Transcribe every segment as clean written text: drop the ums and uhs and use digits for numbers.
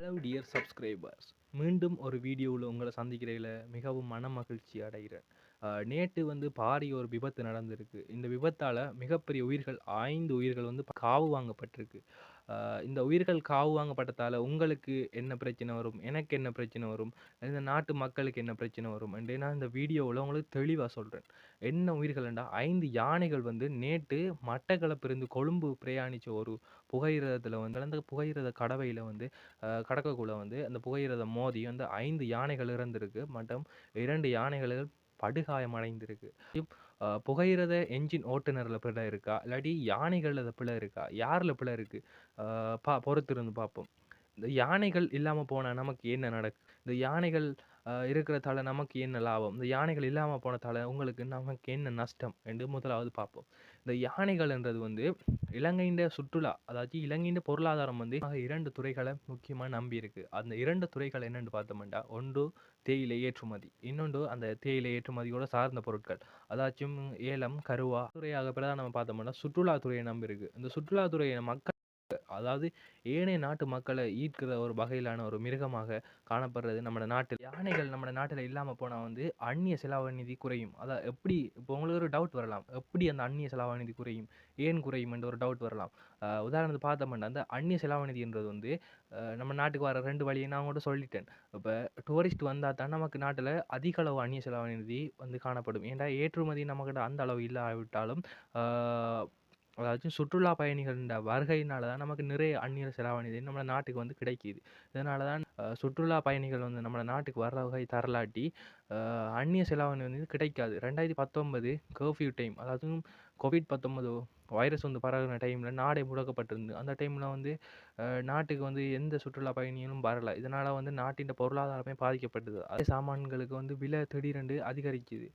Hello dear subscribers, மீண்டும் ஒரு வீடியோவில் உங்களை சந்திக்கிறதில் மிகவும் மனமகிழ்ச்சி அடைகிறேன். நேற்று பாரிய ஒரு விபத்து நடந்திருக்கு. இந்த விபத்தால் மிகப்பெரிய உயிர்கள் 5 உயிர்கள் காவு வாங்கப்பட்டிருக்கு. இந்த உயிர்கள் காவு வாங்கப்பட்டதால் உங்களுக்கு என்ன பிரச்சனை வரும், எனக்கு என்ன பிரச்சனை வரும், இந்த நாட்டு மக்களுக்கு என்ன பிரச்சனை வரும் என்று நான் இந்த வீடியோவில் உங்களுக்கு தெளிவாக சொல்கிறேன். என்ன உயிர்கள் என்றால் 5 யானைகள் நேற்று மட்டக்களப்பிலிருந்து கொழும்பு பிரயாணித்த ஒரு புகையிரதத்தில் அந்த புகையிரத கடவையில் கடக்கக்குள்ள அந்த புகையிரதம் மோதி 5 யானைகள் இறந்திருக்கு மற்றும் 2 யானைகள் படுகாயமடைந்திருக்கு. புகையிரத என்ஜின் ஓட்டுநர்ல பிழை இருக்கா, இல்லாட்டி யானைகள்ல பிழை இருக்கா, யாரில் பிழை இருக்கு, பொறுத்திருந்து பார்ப்போம். இந்த யானைகள் இல்லாமல் போனால் நமக்கு என்ன நடக்கும், இந்த யானைகள் இருக்கிறதால நமக்கு என்ன லாபம், இந்த யானைகள் இல்லாமல் போனதால நமக்கு என்ன நஷ்டம் என்று முதலாவது பார்ப்போம். இந்த யானைகள் என்றது இலங்கையின் சுற்றுலா, அதாவது இலங்கையின் பொருளாதாரம் 2 துறைகளை முக்கியமாக நம்பி இருக்கு. அந்த 2 துறைகள் என்னென்னு பார்த்தோம்னா, ஒன்று தேயிலை ஏற்றுமதி, இன்னொன்று அந்த தேயிலை ஏற்றுமதியோட சார்ந்த பொருட்கள், அதாச்சும் ஏலம் கருவா துறையாக பிரதானமாக பார்த்தோம்னா சுற்றுலாத்துறையை நம்பி இருக்கு. இந்த சுற்றுலாத்துறையை மக்கள், அதாவது ஏனைய நாட்டு மக்களை ஈர்க்கிற ஒரு வகையிலான ஒரு மிருகமாக காணப்படுறது நம்ம நாட்டில். யானைகள் நம்ம நாட்டில் இல்லாமல் போனால் அந்நிய செலாவணி குறையும். அதான் எப்படி, இப்போ உங்களுக்கு ஒரு டவுட் வரலாம், எப்படி அந்த அந்நிய செலாவணி குறையும், ஏன் குறையும் என்ற ஒரு டவுட் வரலாம். உதாரணத்துக்கு பார்த்தோம்னா அந்த அந்நிய செலாவணின்றது நம்ம நாட்டுக்கு வர 2 வழியை நான் கூட சொல்லிட்டேன். இப்போ டூரிஸ்ட் வந்தால் தான் நமக்கு நாட்டில் அதிக அளவு அந்நிய செலாவணி காணப்படும். ஏன்டா ஏற்றுமதி நம்மக்கிட்ட அந்த அளவு இல்லாவிட்டாலும் அதாச்சும் சுற்றுலா பயணிகளின் வருகையினால தான் நமக்கு நிறைய அந்நிய செலாவணி நம்ம நாட்டுக்கு கிடைக்கிது. இதனால தான் சுற்றுலா பயணிகள் நம்ம நாட்டுக்கு வர வகை தரலாட்டி அந்நிய செலாவணி கிடைக்காது. 2019 கர்ஃப்யூ டைம், அதாவது COVID-19 வைரஸ் பரவுன டைமில் நாடே முடக்கப்பட்டிருந்து. அந்த டைமில் நாட்டுக்கு எந்த சுற்றுலா பயணிகளும் வரல. இதனால் நாட்டின் பொருளாதாரமே பாதிக்கப்பட்டது. அதே சாமான்களுக்கு விலை திடீரென்று அதிகரிக்குது.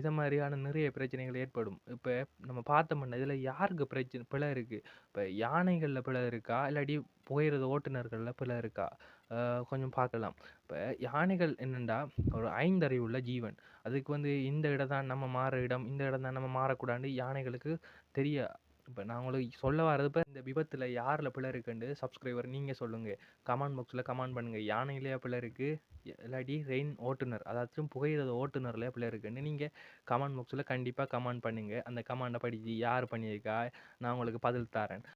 இதை மாதிரியான நிறைய பிரச்சனைகள் ஏற்படும். இப்போ நம்ம பார்த்தோம்னா இதில் யாருக்கு பிழை இருக்குது, இப்போ யானைகளில் பிழை இருக்கா, இல்லாட்டி புகையிரத ஓட்டுநர்களில் பிழை இருக்கா, கொஞ்சம் பார்க்கலாம். இப்போ யானைகள் என்னென்னா ஒரு 5 அறிவுள்ள ஜீவன். அதுக்கு இந்த இடம் தான் நம்ம மாற இடம், இந்த இடம் தான் நம்ம மாறக்கூடாது யானைகளுக்கு தெரிய. இப்போ நான் உங்களுக்கு சொல்ல வர்றது, இப்போ இந்த விபத்தில் யாரில் பிழை இருக்குன்னு சப்ஸ்கிரைபர் நீங்கள் சொல்லுங்கள். கமெண்ட் பாக்ஸில் கமெண்ட் பண்ணுங்கள். யானையிலேயே பிழை இருக்குது, இல்லாட்டி ரெயின் ஓட்டுநர், அதாச்சும் புகையிரத ஓட்டுநர்லேயே பிழை இருக்குன்னு நீங்கள் கமெண்ட் பாக்ஸில் கண்டிப்பாக கமெண்ட் பண்ணுங்கள். அந்த கமெண்டை படித்து யார் பண்ணியிருக்கா நான் உங்களுக்கு பதில் தரேன்.